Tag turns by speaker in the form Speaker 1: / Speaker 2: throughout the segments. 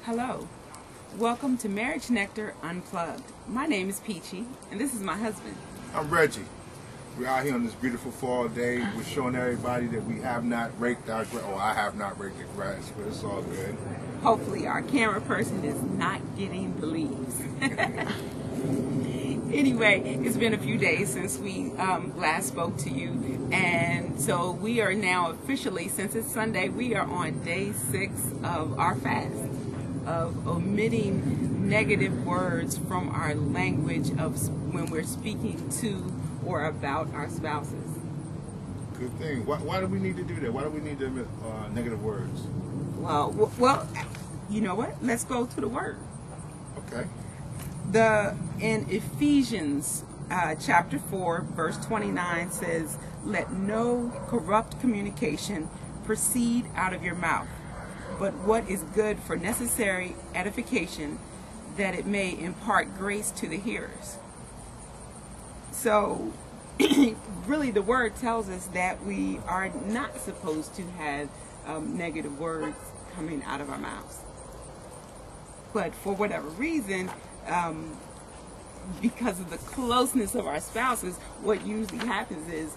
Speaker 1: Hello. Welcome to Marriage Nectar Unplugged. My name is Peachy, and this is my husband.
Speaker 2: I'm Reggie. We're out here on this beautiful fall day. We're showing everybody that we have not raked our grass. Oh, I have not raked the grass, but it's all good.
Speaker 1: Hopefully our camera person is not getting the leaves. Anyway, it's been a few days since we last spoke to you, and so we are now officially, since it's Sunday, we are on day 6 of our fast, of omitting negative words from our language of when we're speaking to or about our spouses.
Speaker 2: Good thing. Why do we need to do that? Why do we need to omit negative words?
Speaker 1: Well, you know what? Let's go to the word.
Speaker 2: Okay.
Speaker 1: In Ephesians chapter 4 verse 29 says, "Let no corrupt communication proceed out of your mouth, but what is good for necessary edification, that it may impart grace to the hearers." So really the word tells us that we are not supposed to have negative words coming out of our mouths. But for whatever reason, because of the closeness of our spouses, what usually happens is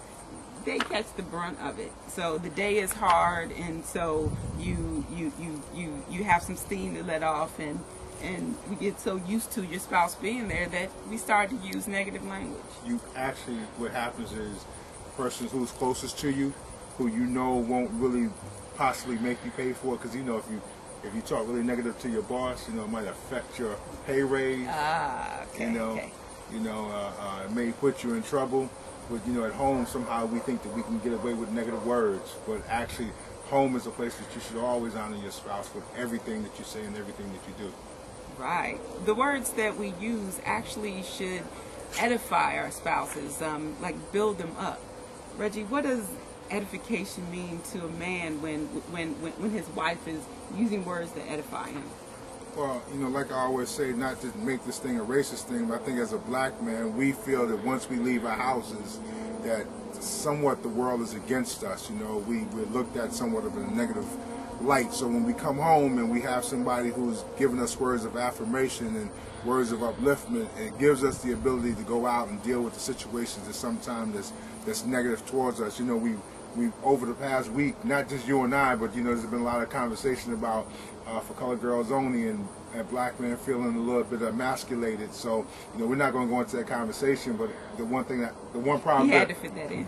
Speaker 1: they catch the brunt of it. So the day is hard, and so you have some steam to let off, and we get so used to your spouse being there that we start to use negative language.
Speaker 2: You actually, what happens is the person who's closest to you, who you know won't really possibly make you pay for it, because you know if you talk really negative to your boss, you know, it might affect your pay raise.
Speaker 1: Okay.
Speaker 2: It may put you in trouble. But you know, at home somehow we think that we can get away with negative words, but actually, home is a place that you should always honor your spouse with everything that you say and everything that you do.
Speaker 1: Right. The words that we use actually should edify our spouses, like build them up. Reggie, what does edification mean to a man when his wife is using words that edify him?
Speaker 2: Well, you know, like I always say, not to make this thing a racist thing, but I think as a black man, we feel that once we leave our houses, that somewhat the world is against us. You know, we're looked at somewhat of a negative light. So when we come home and we have somebody who's giving us words of affirmation and words of upliftment, it gives us the ability to go out and deal with the situations that sometimes that's negative towards us. You know, we over the past week, not just you and I, but you know, there's been a lot of conversation about for colored girls only and black men feeling a little bit emasculated. So you know, we're not going to go into that conversation. But the one problem
Speaker 1: you had to fit that in.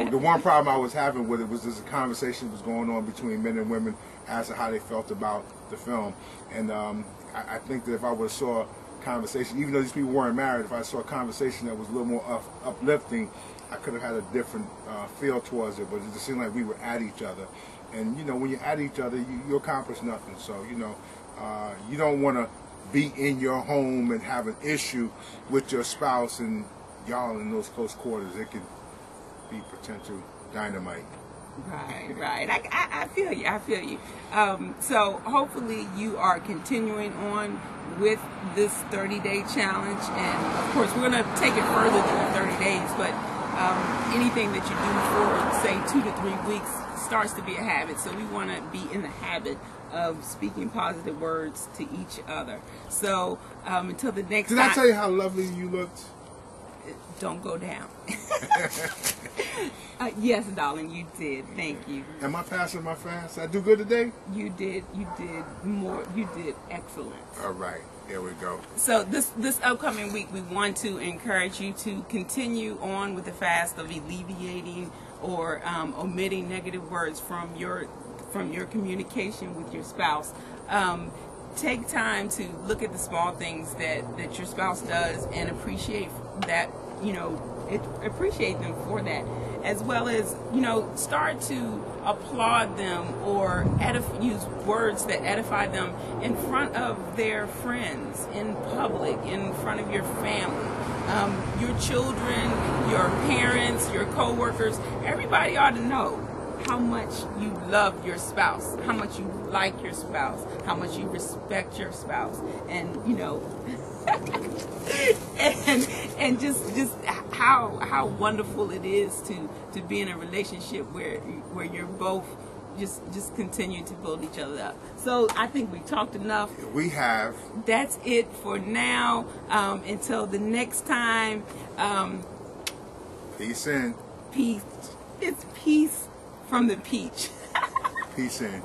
Speaker 2: The one problem I was having with it was this conversation was going on between men and women as to how they felt about the film. And I think that if I would have saw a conversation, even though these people weren't married, if I saw a conversation that was a little more uplifting, I could have had a different feel towards it. But it just seemed like we were at each other. And you know, when you're at each other, you accomplish nothing. So you know, you don't want to be in your home and have an issue with your spouse, and y'all in those close quarters. It could be potential dynamite.
Speaker 1: Right. I feel you. So hopefully you are continuing on with this 30-day challenge, and of course we're going to take it further than the 30 days, but anything that you do for, say, 2 to 3 weeks starts to be a habit. So we want to be in the habit of speaking positive words to each other. So until the next time.
Speaker 2: Did I tell you how lovely you looked?
Speaker 1: Don't go down. Yes, darling, you did. Thank you.
Speaker 2: Am I passing my fast? Did I do good today?
Speaker 1: You did more. You did excellent.
Speaker 2: All right. There we go.
Speaker 1: So this upcoming week, we want to encourage you to continue on with the fast of alleviating or omitting negative words from your communication with your spouse. Take time to look at the small things that your spouse does and appreciate that. You know, appreciate them for that, as well as, you know, start to applaud them or use words that edify them in front of their friends, in public, in front of your family, your children, your parents, your co-workers. Everybody ought to know how much you love your spouse, how much you like your spouse, how much you respect your spouse, and you know, and just how wonderful it is to be in a relationship where you're both just continue to build each other up. So I think we talked enough.
Speaker 2: We have.
Speaker 1: That's it for now. Until the next time.
Speaker 2: Peace in.
Speaker 1: Peace. It's peace from the peach.
Speaker 2: Peace in.